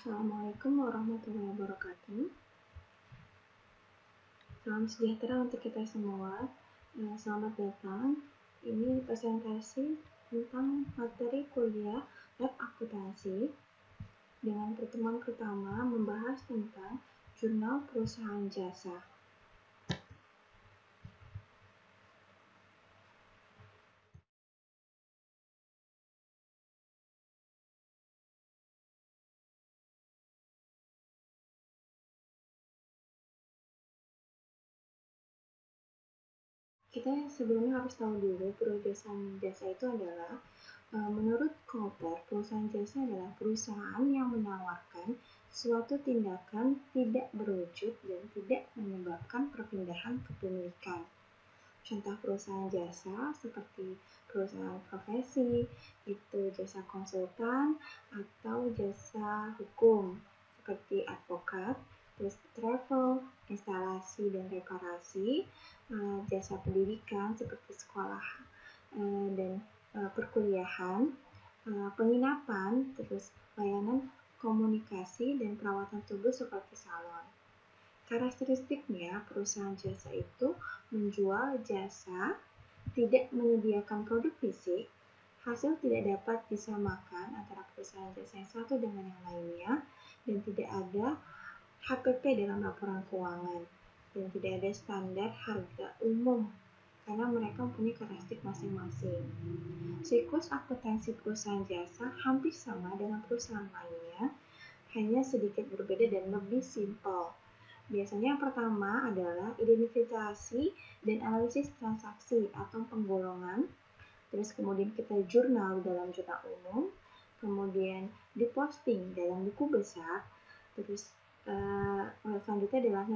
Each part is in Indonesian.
Assalamualaikum warahmatullahi wabarakatuh. Salam sejahtera untuk kita semua. Selamat datang. Ini presentasi tentang materi kuliah Lab Akuntansi dengan pertemuan pertama membahas tentang jurnal perusahaan jasa. Kita sebelumnya harus tahu dulu perusahaan jasa itu adalah menurut Koper, perusahaan jasa adalah perusahaan yang menawarkan suatu tindakan tidak berwujud dan tidak menyebabkan perpindahan kepemilikan. Contoh perusahaan jasa seperti perusahaan profesi, itu jasa konsultan atau jasa hukum seperti advokat, terus travel, instalasi dan reparasi, jasa pendidikan seperti sekolah dan perkuliahan, penginapan, terus layanan komunikasi dan perawatan tubuh seperti salon. Karakteristiknya, perusahaan jasa itu menjual jasa, tidak menyediakan produk fisik, hasil tidak dapat disamakan antara perusahaan jasa yang satu dengan yang lainnya, dan tidak ada HPP dalam laporan keuangan, dan tidak ada standar harga umum karena mereka mempunyai karakteristik masing-masing. Siklus akuntansi perusahaan jasa hampir sama dengan perusahaan lainnya, hanya sedikit berbeda dan lebih simpel. Biasanya yang pertama adalah identifikasi dan analisis transaksi atau penggolongan, terus kemudian kita jurnal dalam jurnal umum, kemudian diposting dalam buku besar, terus selanjutnya adalah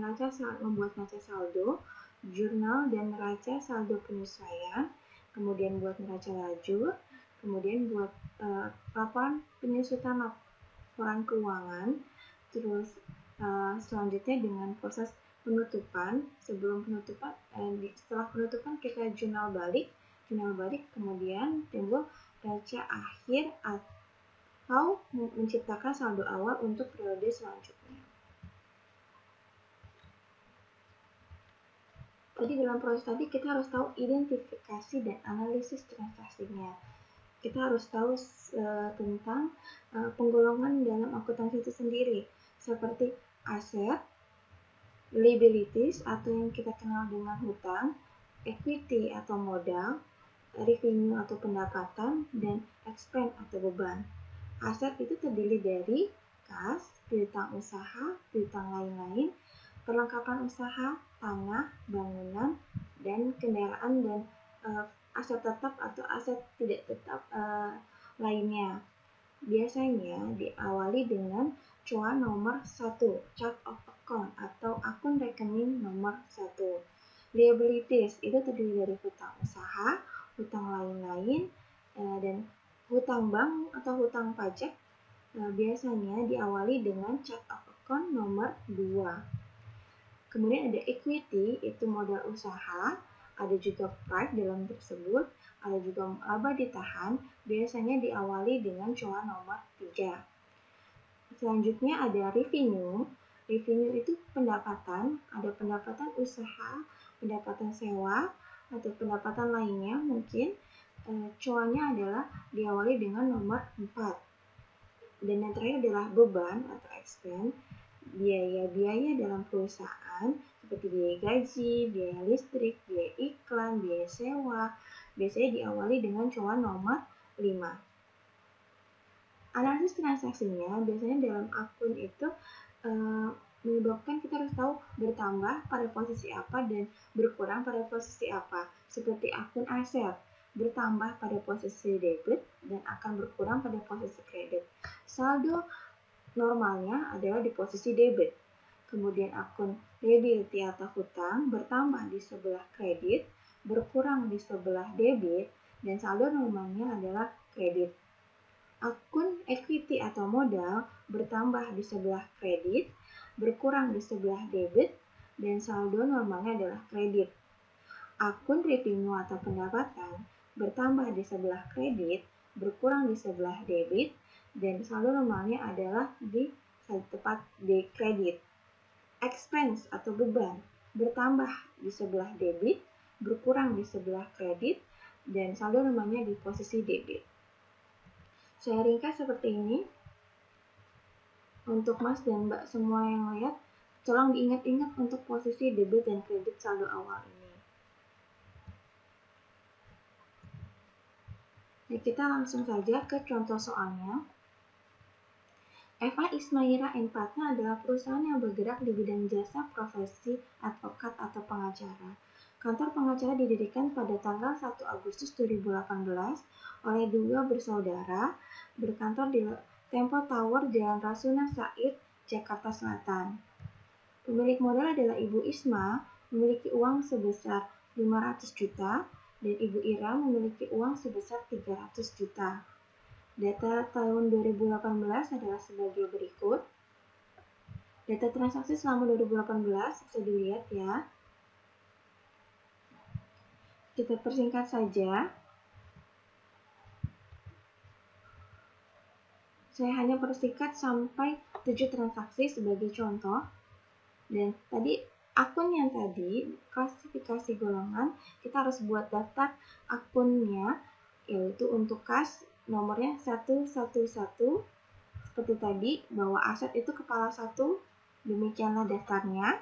membuat neraca saldo, jurnal dan neraca saldo penyesuaian, kemudian buat neraca lajur, kemudian buat laporan penyusutan laporan keuangan, terus selanjutnya dengan proses penutupan. Setelah penutupan kita jurnal balik, kemudian timbul neraca akhir atau menciptakan saldo awal untuk periode selanjutnya. Jadi dalam proses tadi kita harus tahu identifikasi dan analisis transaksinya. Kita harus tahu tentang penggolongan dalam akuntansi itu sendiri, seperti aset, liabilities atau yang kita kenal dengan hutang, equity atau modal, revenue atau pendapatan, dan expense atau beban. Aset itu terdiri dari kas, piutang usaha, piutang lain-lain, perlengkapan usaha, tanah, bangunan, dan kendaraan, dan aset tetap atau aset tidak tetap lainnya. Biasanya diawali dengan cuan nomor 1, chart of account atau akun rekening nomor 1. Liabilities itu terdiri dari hutang usaha, hutang lain-lain, dan hutang bank atau hutang pajak. Biasanya diawali dengan chart of account nomor 2. Kemudian ada equity, itu modal usaha, ada juga pride dalam tersebut, ada juga laba ditahan, biasanya diawali dengan cuan nomor 3. Selanjutnya ada revenue. Revenue itu pendapatan, ada pendapatan usaha, pendapatan sewa, atau pendapatan lainnya mungkin. Cuannya adalah diawali dengan nomor 4. Dan yang terakhir adalah beban atau expense, biaya-biaya dalam perusahaan seperti biaya gaji, biaya listrik, biaya iklan, biaya sewa, biasanya diawali dengan cuan nomor 5. Analisis transaksinya biasanya dalam akun itu menyebabkan kita harus tahu bertambah pada posisi apa dan berkurang pada posisi apa. Seperti akun aset, bertambah pada posisi debit dan akan berkurang pada posisi kredit. Saldo normalnya adalah di posisi debit. Kemudian akun liability atau hutang bertambah di sebelah kredit, berkurang di sebelah debit, dan saldo normalnya adalah kredit. Akun equity atau modal bertambah di sebelah kredit, berkurang di sebelah debit, dan saldo normalnya adalah kredit. Akun revenue atau pendapatan bertambah di sebelah kredit, berkurang di sebelah debit, dan saldo normalnya adalah di saldo tepat di kredit. Expense atau beban bertambah di sebelah debit, berkurang di sebelah kredit, dan saldo namanya di posisi debit. Saya ringkas seperti ini. Untuk Mas dan Mbak semua yang lihat, tolong diingat-ingat untuk posisi debit dan kredit saldo awal ini. Nah, kita langsung saja ke contoh soalnya. Eva Ismaira & Partner adalah perusahaan yang bergerak di bidang jasa profesi advokat atau pengacara. Kantor pengacara didirikan pada tanggal 1 Agustus 2018 oleh dua bersaudara, berkantor di Tempo Tower Jalan Rasuna Said, Jakarta Selatan. Pemilik modal adalah Ibu Isma, memiliki uang sebesar 500 juta, dan Ibu Ira memiliki uang sebesar 300 juta. Data tahun 2018 adalah sebagai berikut. Data transaksi selama 2018 bisa dilihat ya. Kita persingkat saja. Saya hanya persingkat sampai 7 transaksi sebagai contoh. Dan tadi akun yang tadi, klasifikasi golongan, kita harus buat daftar akunnya, yaitu untuk kas nomornya 111, seperti tadi, bahwa aset itu kepala 1, demikianlah daftarnya.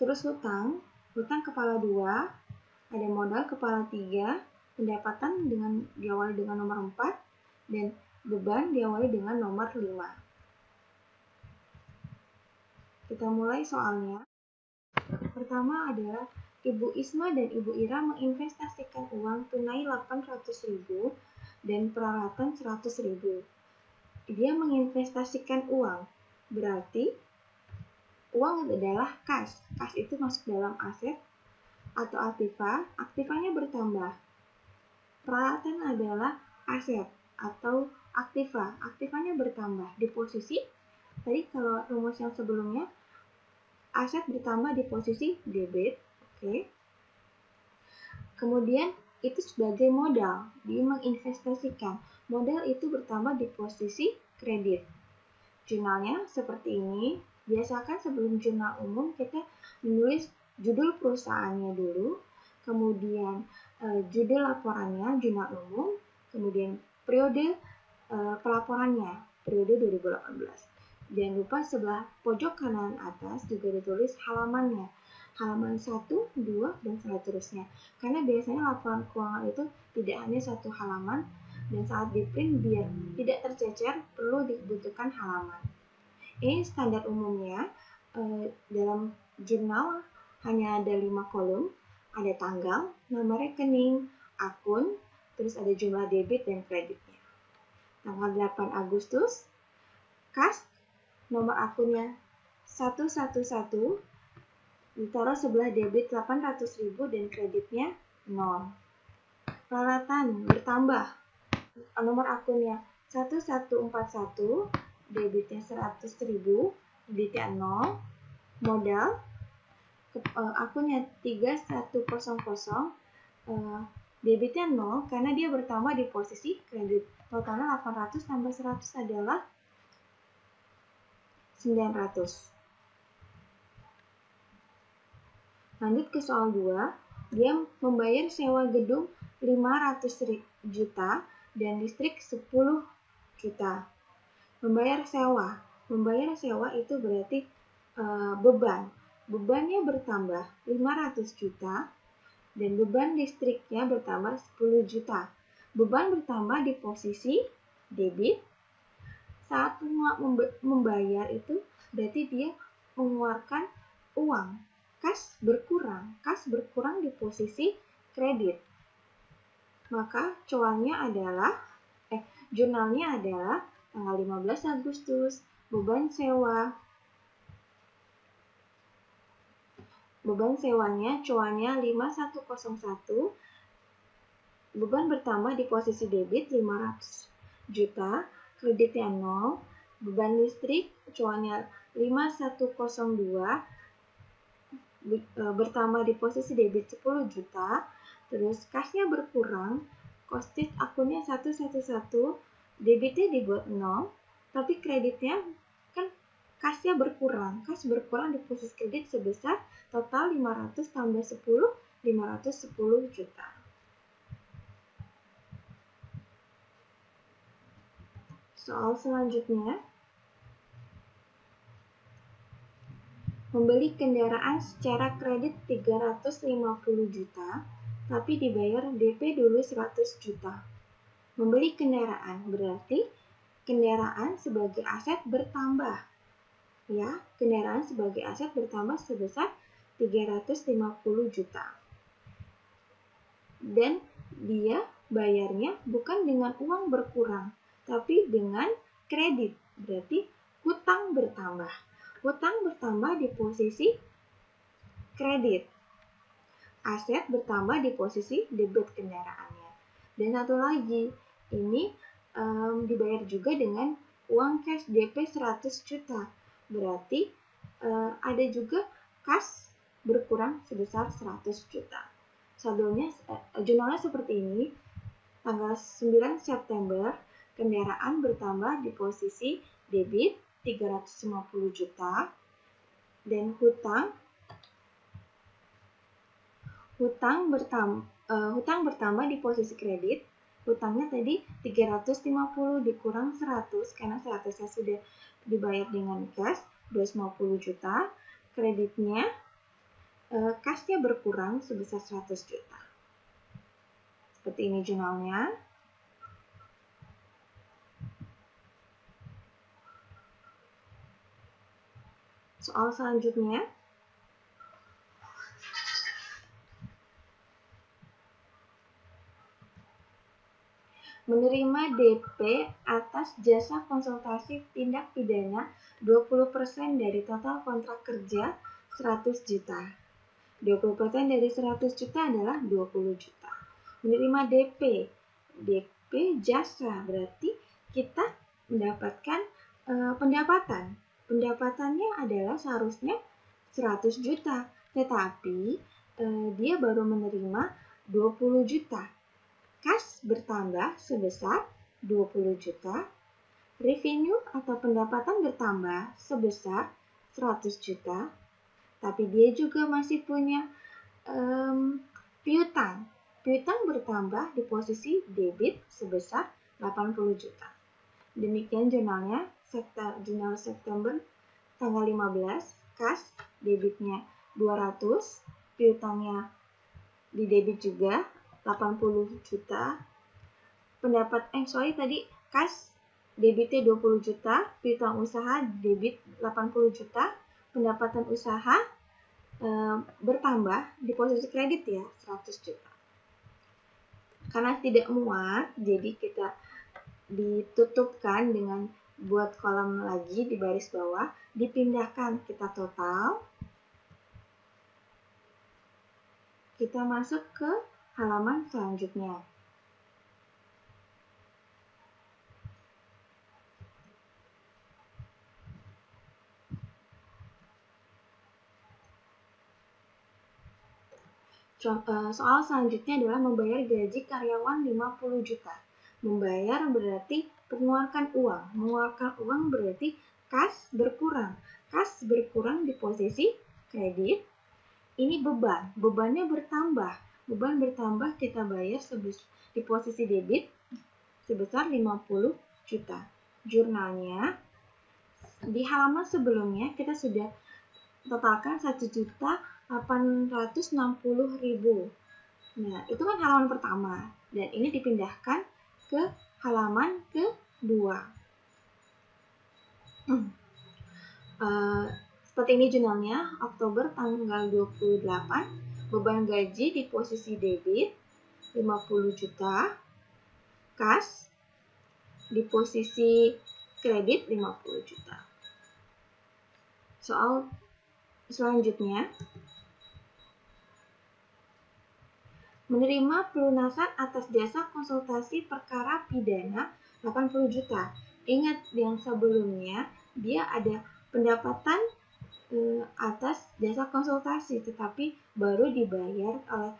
Terus hutang kepala 2, ada modal kepala 3, pendapatan diawali dengan nomor 4, dan beban diawali dengan nomor 5. Kita mulai soalnya. Pertama adalah Ibu Isma dan Ibu Ira menginvestasikan uang tunai 800.000 dan peralatan 100.000. Dia menginvestasikan uang, berarti uang adalah kas. Kas itu masuk dalam aset atau aktiva. Aktivanya bertambah. Peralatan adalah aset atau aktiva. Aktivanya bertambah. Di posisi, tadi kalau rumus yang sebelumnya, aset bertambah di posisi debit. Oke. Kemudian itu sebagai modal. Dia menginvestasikan. Modal itu bertambah di posisi kredit. Jurnalnya seperti ini. Biasakan sebelum jurnal umum kita menulis judul perusahaannya dulu, kemudian judul laporannya, jurnal umum, kemudian periode pelaporannya, periode 2018. Jangan lupa sebelah pojok kanan atas juga ditulis halamannya. Halaman 1, 2, dan seterusnya. Karena biasanya laporan keuangan itu tidak hanya satu halaman, dan saat di print biar tidak tercecer perlu dibutuhkan halaman. Ini standar umumnya. Dalam jurnal hanya ada 5 kolom, ada tanggal, nama rekening, akun, terus ada jumlah debit dan kreditnya. Tanggal 8 Agustus, kas, nomor akunnya 111, ditaruh sebelah debit 800.000 dan kreditnya 0. Peralatan bertambah, nomor akunnya 1141, debitnya 100.000, kreditnya 0. Modal, akunnya 3100, debitnya 0 karena dia bertambah di posisi kredit. Totalnya 800 tambah 100 adalah 900. Lanjut ke soal 2. Dia membayar sewa gedung 500 juta dan listrik 10 juta. Membayar sewa itu berarti beban. Bebannya bertambah 500 juta dan beban listriknya bertambah 10 juta. Beban bertambah di posisi debit. Saat membayar itu berarti dia mengeluarkan uang. Kas berkurang di posisi kredit. Maka jurnalnya adalah tanggal 15 Agustus, beban sewanya coannya 5101, beban bertambah di posisi debit 500 juta, kreditnya 0, beban listrik coannya 5102, bertambah di posisi debit 10 juta, terus kasnya berkurang, kostit akunnya 111, debitnya dibuat 0, tapi kreditnya kan kasnya berkurang. Kas berkurang di posisi kredit sebesar total 500 tambah 10, 510 juta. Soal selanjutnya, membeli kendaraan secara kredit 350 juta, tapi dibayar DP dulu 100 juta. Membeli kendaraan berarti kendaraan sebagai aset bertambah. Ya, kendaraan sebagai aset bertambah sebesar 350 juta. Dan dia bayarnya bukan dengan uang berkurang, tapi dengan kredit. Berarti hutang bertambah. Hutang bertambah di posisi kredit. Aset bertambah di posisi debit kendaraannya. Dan satu lagi, ini dibayar juga dengan uang cash DP 100 juta. Berarti ada juga kas berkurang sebesar 100 juta. Saldonya, jurnalnya seperti ini. Tanggal 9 September, kendaraan bertambah di posisi debit 350 juta dan hutang bertambah di posisi kredit. Hutangnya tadi 350 dikurang 100 karena 100-nya sudah dibayar dengan cash 250 juta. Kreditnya kasnya berkurang sebesar 100 juta. Seperti ini jurnalnya. Soal selanjutnya, menerima DP atas jasa konsultasi tindak pidana 20% dari total kontrak kerja 100 juta. 20% dari 100 juta adalah 20 juta. Menerima DP jasa berarti kita mendapatkan pendapatan. Pendapatannya adalah seharusnya 100 juta, tetapi dia baru menerima 20 juta. Kas bertambah sebesar 20 juta, revenue atau pendapatan bertambah sebesar 100 juta, tapi dia juga masih punya piutang. Piutang bertambah di posisi debit sebesar 80 juta. Demikian jurnalnya, jurnal September tanggal 15, kas debitnya 200, piutangnya di debit juga 80 juta. Tadi kas debitnya 20 juta, piutang usaha debit 80 juta, pendapatan usaha bertambah di posisi kredit ya 100 juta. Karena tidak muat, jadi kita ditutupkan dengan buat kolom lagi di baris bawah, dipindahkan kita total. Kita masuk ke halaman selanjutnya. Soal selanjutnya adalah membayar gaji karyawan 50 juta. Membayar berarti mengeluarkan uang. Mengeluarkan uang berarti kas berkurang. Kas berkurang di posisi kredit. Ini beban. Bebannya bertambah. Beban bertambah kita bayar di posisi debit sebesar 50 juta. Jurnalnya di halaman sebelumnya kita sudah totalkan 1.860.000. Nah, itu kan halaman pertama dan ini dipindahkan ke halaman kedua. Seperti ini jurnalnya, Oktober tanggal 28, beban gaji di posisi debit 50 juta, kas di posisi kredit 50 juta. Soal selanjutnya, menerima pelunasan atas jasa konsultasi perkara pidana 80 juta. Ingat yang sebelumnya dia ada pendapatan atas jasa konsultasi, tetapi baru dibayar oleh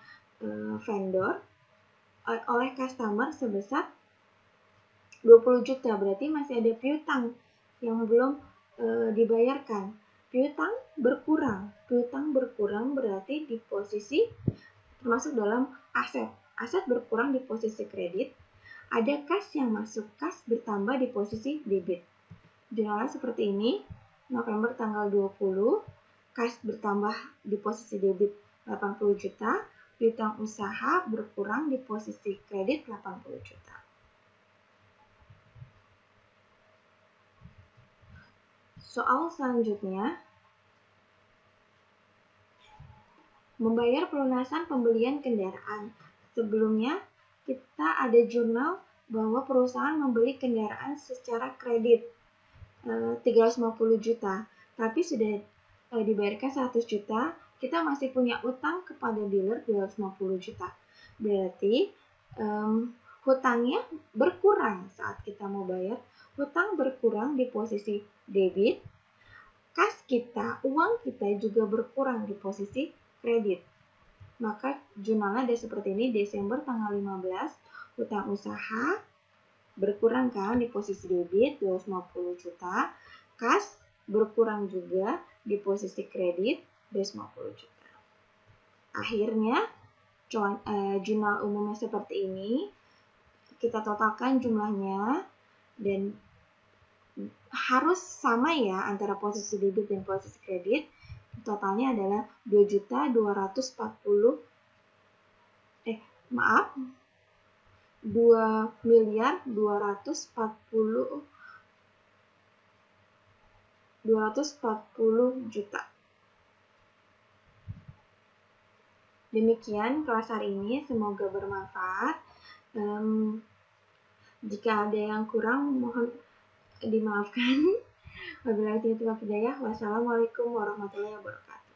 vendor, oleh customer sebesar 20 juta. Berarti masih ada piutang yang belum dibayarkan. Piutang berkurang. Piutang berkurang berarti di posisi termasuk dalam aset. Aset berkurang di posisi kredit. Ada kas yang masuk, kas bertambah di posisi debit. Jurnalnya seperti ini. November tanggal 20, kas bertambah di posisi debit 80 juta, piutang usaha berkurang di posisi kredit 80 juta. Soal selanjutnya, membayar pelunasan pembelian kendaraan. Sebelumnya, kita ada jurnal bahwa perusahaan membeli kendaraan secara kredit 350 juta, tapi sudah dibayarkan 100 juta, kita masih punya utang kepada dealer 250 juta. Berarti hutangnya berkurang saat kita mau bayar. Hutang berkurang di posisi debit, kas kita, uang kita juga berkurang di posisi kredit. Maka jurnalnya ada seperti ini, Desember tanggal 15, hutang usaha berkurang kan di posisi debit 250 juta, kas berkurang juga di posisi kredit 250 juta. Akhirnya jurnal umumnya seperti ini, kita totalkan jumlahnya dan harus sama ya antara posisi debit dan posisi kredit. Totalnya adalah 2.240 juta. Demikian kelas hari ini, semoga bermanfaat. Jika ada yang kurang, mohon dimaafkan. Wabillahi taufiq wal hidayah. Wassalamualaikum warahmatullahi wabarakatuh.